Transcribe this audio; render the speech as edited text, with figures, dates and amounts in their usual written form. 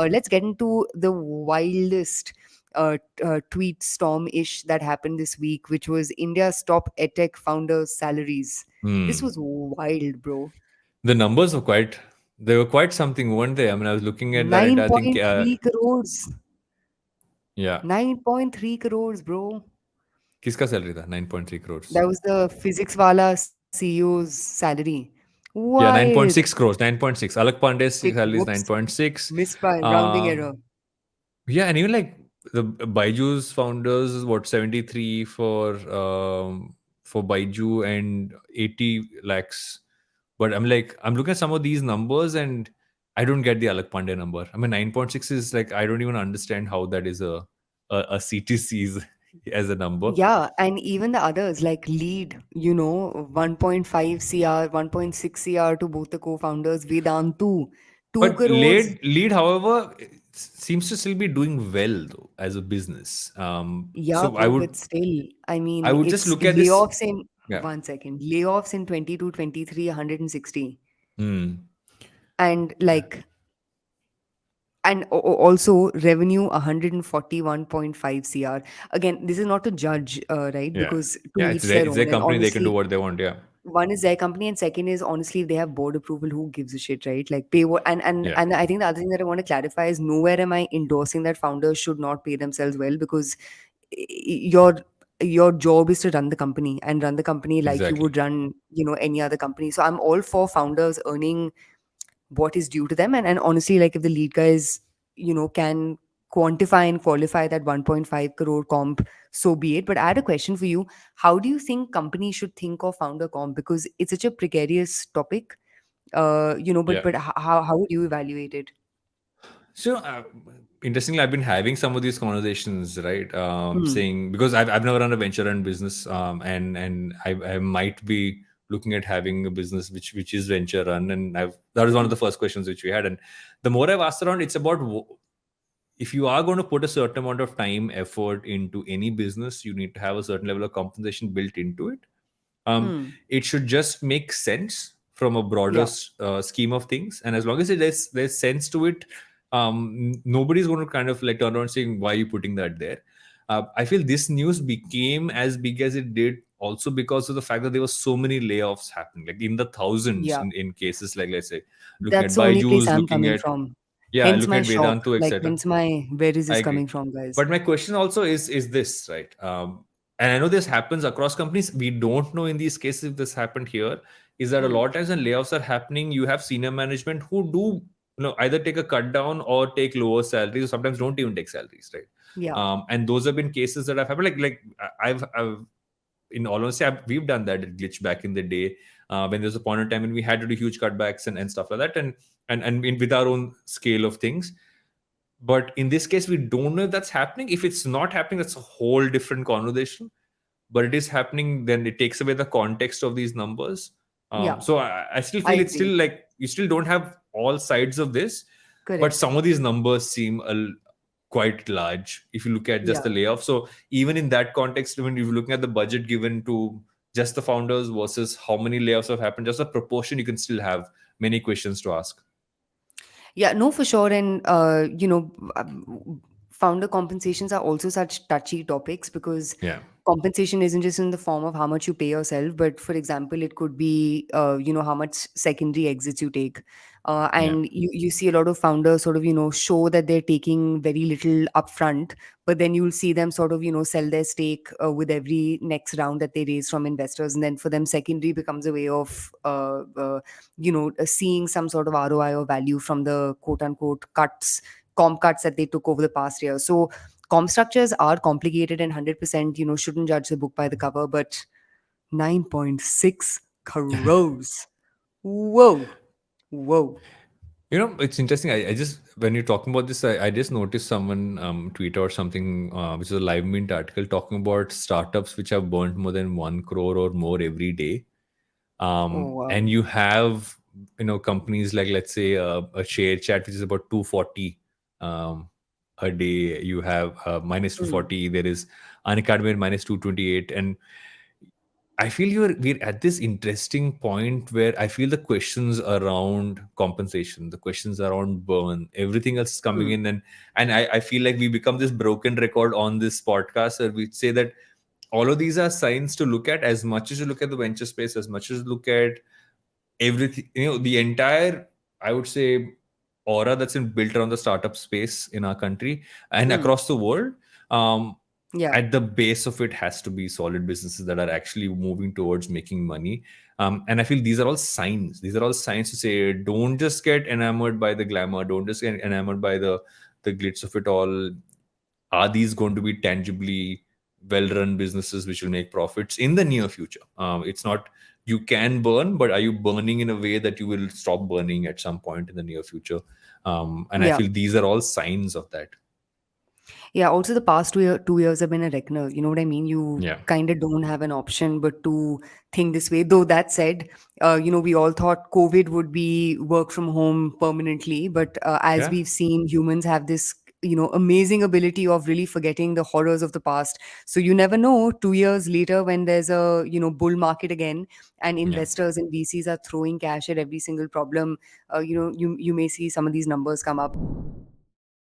Let's get into the wildest tweet storm-ish that happened this week, which was India's top EdTech founders' salaries. This Hmm. was wild, bro. The numbers were they were quite something, weren't they? I mean, I was looking at that and I think, 9.3 crores. yeah. 9.3 crores, bro. Kiska salary tha? 9.3 crores. That was the physics wala CEO's salary. Yeah, Wild. 9.6 crores, 9.6. Alak Pandey's Six. salary is Whoops. 9.6. Missed by rounding Uh, error. yeah, and even like the Baiju's founders is what, 73 for Baiju and 80 lakhs. But I'm looking at some of these numbers and I don't get the Alak Pandey number. I mean, 9.6 is like, I don't even understand how that is a CTC as a number. Yeah, and even the others like lead, 1.5 CR, 1.6 CR to both the co-founders, Vedantu, 2 But crores. however, seems to still be doing well though as a business. Yeah, So bro, but still, I I mean, would just it's look at this. layoffs in Yeah. 1 second. Layoffs in 22, 23, 160. Hmm. And like, and also revenue 141.5 CR. Again, this is not to judge, right? Yeah. Because to Yeah. each their It's their own. And company. They can do honestly, what they want. Yeah. one is their company, and second is honestly, if they have board approval, who gives a shit, right? Like pay what, Yeah. and I think the other thing that I want to clarify is nowhere am I endorsing that founders should not pay themselves well, because your job is to run the company and run the company like you Exactly. would run, any other company. So I'm all for founders earning what is due to them, and honestly, like if the lead guys, can quantify and qualify that 1.5 crore comp, so be it. But I had a question for you. How do you think companies should think of founder comp, because it's such a precarious topic, but Yeah. how would you evaluate it? So interestingly, I've been having some of these conversations, right? Hmm. Saying, because I've never run a venture run business, and I might be looking at having a business which is venture run, and that was one of the first questions which we had, and the more I've asked around, it's about if you are going to put a certain amount of time, effort into any business, you need to have a certain level of compensation built into it. Hmm. It should just make sense from a broader Yeah. scheme of things, and as long as there's sense to it, nobody's going to kind of like turn around saying, why are you putting that there? I feel this news became as big as it did also because of the fact that there were so many layoffs happening, like in the thousands Yeah. in cases, like let's say looking That's at the only place Baiju's, I'm looking coming at, from. yeah, Hence looking my at shock. Vedantu, Like, etc. hence my where is I this agree. coming from, guys? But my question also is this, right? And I know this happens across companies. We don't know in these cases if this happened here. Is that a Hmm. lot of times when layoffs are happening, you have senior management who do, either take a cut down or take lower salaries, or sometimes don't even take salaries, right? Yeah. And those have been cases that have happened. Like I've in all honesty, we've done that at Glitch back in the day, when there's a point in time when we had to do huge cutbacks and stuff like that, and with our own scale of things. But in this case, we don't know if that's happening. If it's not happening, that's a whole different conversation. But it is happening, then it takes away the context of these numbers. Yeah. So I still I feel it's agree. still like you still don't have all sides of this, but Correct. some of these numbers seem quite large if you look at just Yeah. the layoff. So even in that context, when you're looking at the budget given to just the founders versus how many layoffs have happened, just a proportion, you can still have many questions to ask. Yeah, no, for sure. And, founder compensations are also such touchy topics, because Yeah. compensation isn't just in the form of how much you pay yourself, but for example, it could be, how much secondary exits you take. Yeah. And you see a lot of founders sort of, show that they're taking very little upfront, but then you'll see them sort of, sell their stake with every next round that they raise from investors. And then for them, secondary becomes a way of, seeing some sort of ROI or value from the quote unquote comp cuts that they took over the past year. So comp structures are complicated, and 100%, shouldn't judge the book by the cover, but 9.6 crores. Whoa. Whoa. It's interesting. I just, when you're talking about this, I just noticed someone tweet out something, which is a live mint article talking about startups which have burnt more than 1 crore or more every day. Oh, And wow. you have, companies like, let's say, a share chat, which is about 240 um, a day. You have minus Hmm. 240. There is Unacademy at minus 228. And I feel we're at this interesting point where I feel the questions around compensation, the questions around burn, everything else is coming Hmm. in, and I feel like we become this broken record on this podcast where we say that all of these are signs to look at, as much as you look at the venture space, as much as you look at everything, the entire, I would say, aura that's built around the startup space in our country and Hmm. across the world. um, Yeah. at the base of it has to be solid businesses that are actually moving towards making money. And I feel these are all signs. These are all signs to say, don't just get enamored by the glamour, don't just get enamored by the glitz of it all. Are these going to be tangibly well run businesses which will make profits in the near future? It's not, you can burn, but are you burning in a way that you will stop burning at some point in the near future? And I Yeah. feel these are all signs of that. Yeah, also the past 2 years have been a reckoner. You know what I mean? You Yeah. kind of don't have an option but to think this way. Though that said, we all thought COVID would be work from home permanently, but as Yeah. we've seen, humans have this amazing ability of really forgetting the horrors of the past. So you never know, 2 years later when there's a bull market again and Yeah. investors and VCs are throwing cash at every single problem, you may see some of these numbers come up.